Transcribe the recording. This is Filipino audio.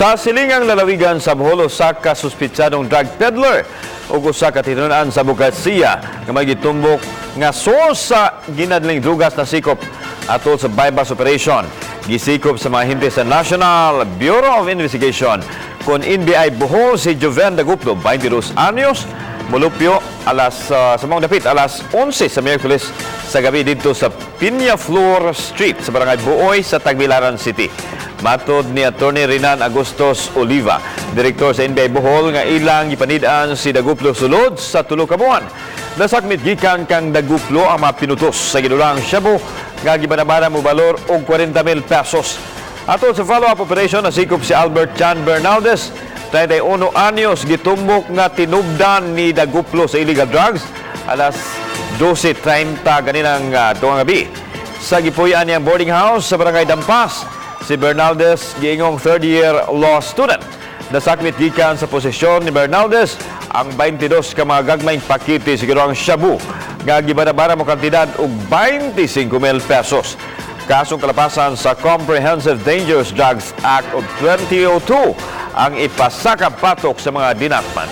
Sa silingang lalawigan sa Bohol, usa ka suspitsadong drug peddler ug usa ka tinunan sa Bukasiya nga may gitumbok nga source sa ginadling drugas na sikop atol sa bypass operation. Gisikop sa mga hinte sa National Bureau of Investigation kon NBI Bohol si Joven Daguplo, 22 anyos, mulupyo sa mga dapit alas 11 sa Miyerkules sa gabi dito sa Peñaflor Street sa Barangay Buoy sa Tagbilaran City. Matod ni Attorney Renan Agustos Oliva, direktor sa NBI Bohol, nga ilang ipanid-an si Daguplo sulod sa tulo ka buwan. Nasakmit gikan kang Daguplo ang mga pinutos sa ginulang shabu nga gibanabara mo balor og 40,000 pesos. Atol sa follow-up operation, nasikop si Albert Chan Bernaldez, 31 anyos, gitumbok nga tinubdan ni Daguplo sa illegal drugs alas 12:30 kaninang tuwang gabi. Sa gipuy-an niyang boarding house sa Barangay Dampas, si Bernaldez giingong third-year law student. Nasakmit gikan sa posisyon ni Bernaldez ang 22 ka mga gagmayng pakete sa ginuang shabu nga gibanabara mo kantidad og 25,000 pesos. Kasong kalapasan sa Comprehensive Dangerous Drugs Act of 2002 ang ipasaka patok sa mga dinakman.